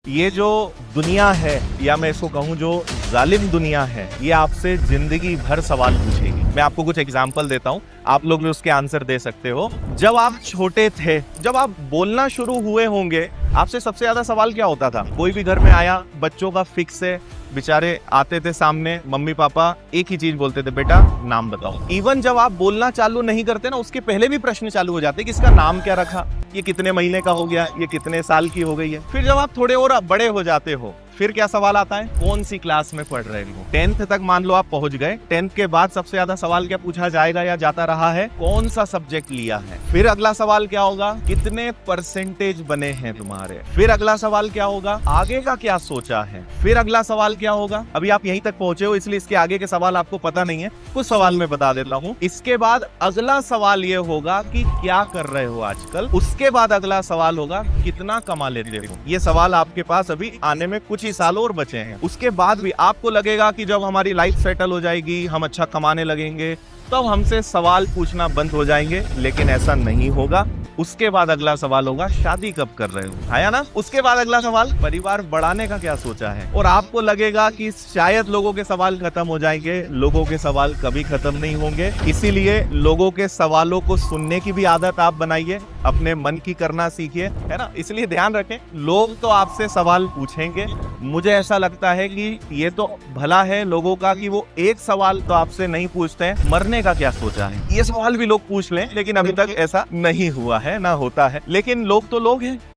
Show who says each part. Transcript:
Speaker 1: ये जो दुनिया है, या मैं इसको कहूँ जो जालिम दुनिया है, ये आपसे जिंदगी भर सवाल पूछेगी। मैं आपको कुछ एग्जांपल देता हूँ, आप लोग भी उसके आंसर दे सकते हो। जब आप छोटे थे, जब आप बोलना शुरू हुए होंगे, आपसे सबसे ज्यादा सवाल क्या होता था? कोई भी घर में आया, बच्चों का फिक्स है, बेचारे आते थे सामने, मम्मी पापा एक ही चीज बोलते थे, बेटा नाम बताओ। इवन जब आप बोलना चालू नहीं करते ना, उसके पहले भी प्रश्न चालू हो जाते कि इसका नाम क्या रखा, ये कितने महीने का हो गया, ये कितने साल की हो गई है। फिर जब आप थोड़े और बड़े हो जाते हो, फिर क्या सवाल आता है? कौन सी क्लास में पढ़ रहे हो? 10th तक मान लो आप पहुंच गए। 10th के बाद सबसे ज्यादा सवाल क्या पूछा जाएगा या जाता रहा है? कौन सा सब्जेक्ट लिया है? फिर अगला सवाल क्या होगा? कितने परसेंटेज बने हैं तुम्हारे? फिर अगला सवाल क्या होगा? आगे का क्या सोचा है? फिर अगला सवाल क्या होगा? अभी आप यहीं तक पहुंचे हो, इसलिए इसके आगे के सवाल आपको पता नहीं है, कुछ सवाल मैं बता देता हूँ। इसके बाद अगला सवाल ये होगा कि क्या कर रहे हो आजकल। उसके बाद अगला सवाल होगा कितना कमा लेते हो। ये सवाल आपके पास अभी आने में कुछ ही साल और बचे हैं। उसके बाद भी आपको लगेगा कि जब हमारी लाइफ सेटल हो जाएगी, हम अच्छा कमाने लगेंगे, तब हमसे सवाल पूछना बंद हो जाएंगे, लेकिन ऐसा नहीं होगा। उसके बाद अगला सवाल होगा शादी कब कर रहे हो, आया ना? उसके बाद अगला सवाल परिवार बढ़ाने का क्या सोचा है। और आपको लगेगा कि शायद लोगों के सवाल खत्म हो जाएंगे, लोगों के सवाल कभी खत्म नहीं होंगे। इसीलिए लोगों के सवालों को सुनने की भी आदत आप बनाइए, अपने मन की करना सीखिए, है ना? इसलिए ध्यान रखें, लोग तो आपसे सवाल पूछेंगे। मुझे ऐसा लगता है कि ये तो भला है लोगों का कि वो एक सवाल तो आपसे नहीं पूछते हैं, मरने का क्या सोचा है। ये सवाल भी लोग पूछ लें, लेकिन अभी तक ऐसा नहीं हुआ है, ना होता है। लेकिन लोग तो लोग हैं।